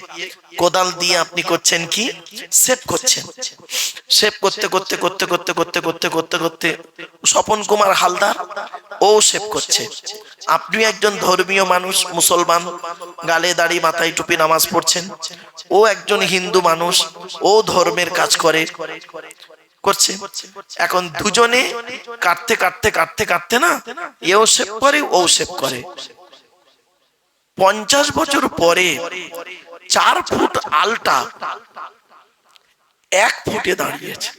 কোদাল দিয়ে আপনি করছেন কি, সেভ করছেন। সেভ করতে করতে করতে করতে করতে করতে করতে করতে স্বপন কুমার হালদার ও সেভ করছে। আপনি একজন ধর্মীয় মানুষ, মুসলমান, গালে দাড়ি মাথায় টুপি নামাজ পড়ছেন। ও একজন হিন্দু মানুষ, ও ধর্মের কাজ করে করছে। এখন দুজনে কাটতে কাটতে কাটতে কাটতে না, এও সেভ করে ও সেভ করে। 50 বছর পরে 4 ফুট আলটা 1 ফুটে দাঁড়িয়েছে।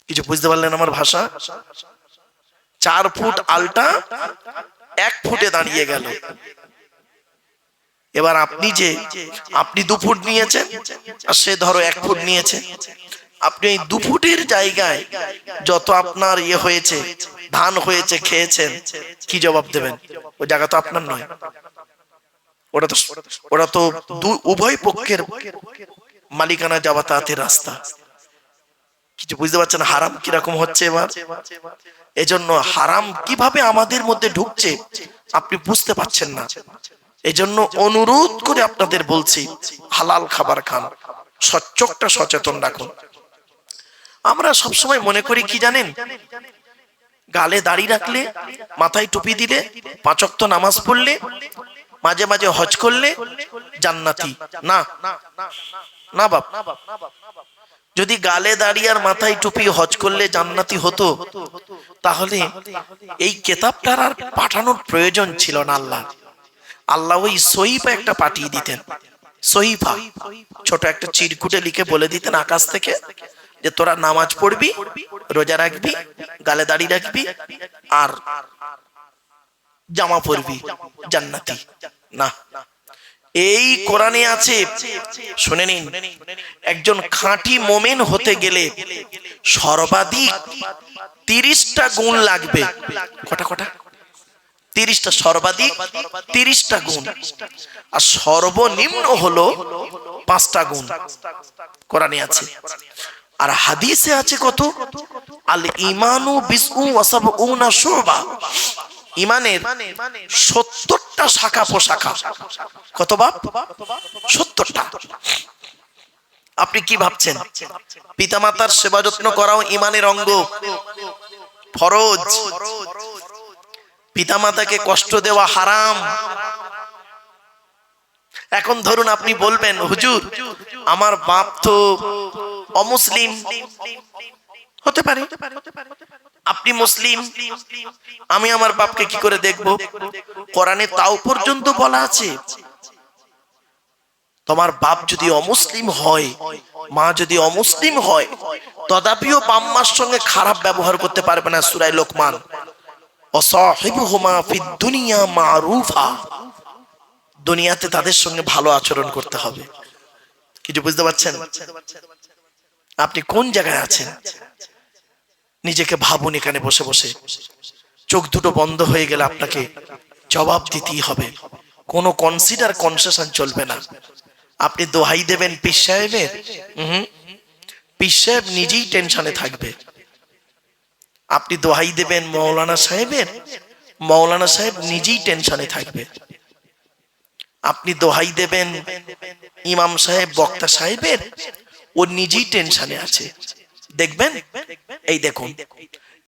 কিছু বুঝতে পারলেন আমার ভাষা? 4 ফুট আলটা 1 ফুটে দাঁড়িয়ে গেল। এবার আপনি 2 ফুট নিয়েছেন আর সে ধরো 1 ফুট নিয়েছে। আপনি এই 2 ফুটের জায়গায় যত আপনার হয়েছে, ধান হয়েছে, খেয়েছেন, কি জবাব দেবেন? ওই জায়গা তো আপনার নয়, ওটা তো উভয় পক্ষের মালিকানা যাতায়াতের রাস্তা। কিছু বুঝতে পারছেন হারাম কিরকম হচ্ছে? এবার এজন্য হারাম কিভাবে আমাদের মধ্যে ঢুকছে আপনি বুঝতে পারছেন না। এজন্য অনুরোধ করে আপনাদের বলছি, হালাল খাবার খান, চোখটা সচেতন রাখুন। আমরা সবসময় মনে করি কি জানেন, গালে দাড়ি রাখলে, মাথায় টুপি দিলে, 5 ওয়াক্ত নামাজ পড়লে, মাঝে মাঝে হজ করলে জান্নাতি না, না বাপ। যদি গালে দাড়ি আর মাথায় টুপি হজ করলে জান্নাতি হতো, তাহলে এই কেতাবটার আর পাঠানোর প্রয়োজন ছিল না। আল্লাহ ওই সহিফা একটা পাঠিয়ে দিতেন, সহিফা ছোট একটা চিরকুটে লিখে বলে দিতেন আকাশ থেকে যে তোরা নামাজ পড়বি, রোজা রাখবি, গালে দাড়ি রাখবি আর জামা পরবি, জান্নাতি। না, এই কোরআনে আছে, শুনে নিন, একজন খাঁটি মোমেন হতে গেলে সর্বাধিক 30টা গুণ লাগবে। কটা কটা? 30টা, সর্বাধিক 30টা গুণ, আর সর্বনিম্ন হলো 5টা গুণ। কোরআনে আছে। আর হাদিসে আছে কত? আল ঈমানু বিসউ ওয়া সাবউনা শুবা, ঈমানের 70টা শাখা পোশাখা। কত বাপ? 70টা। আপনি কি ভাবছেন পিতামাতার সেবা যত্ন করাও ঈমানের অঙ্গ, ফরজ? পিতামাতাকে কষ্ট দেওয়া হারাম। এখন ধরুন আপনি বলবেন, হুজুর আমার বাপ তো অমুসলিম। হতে পারে, আপনি মুসলিম, আমি আমার বাপকে কি করে দেখব? কোরআনে তাও পর্যন্ত বলা আছে, তোমার বাপ যদি অমুসলিম হয়, মা যদি অমুসলিম হয়, তথাপিও বাম্মার সঙ্গে খারাপ ব্যবহার করতে পারবে না। সূরা লোকমান, ওয়াসাহিবুহুমা ফিদ দুনিয়া মারুফা, দুনিয়াতে তাদের সঙ্গে ভালো আচরণ করতে হবে। কিছু বুঝতে পারছেন? আপনি কোন জায়গায় আছেন নিজেকে ভাবুন। এখানে বসে বসে চোখ দুটো বন্ধ হয়ে গেলে আপনাকে জবাব দিতেই হবে। কোনো কনসিডার কনসেশন চলবে না। আপনি দোহাই দেবেন পীর সাহেবের, পীর সাহেব নিজেই টেনশনে থাকবে। আপনি দোহাই দেবেন মৌলানা সাহেবের, মৌলানা সাহেব নিজেই টেনশনে থাকবে। আপনি দোহাই দেবেন ইমাম সাহেব, বক্তা সাহেবের, ও নিজেই টেনশনে আছে। দেখবেন, এই দেখুন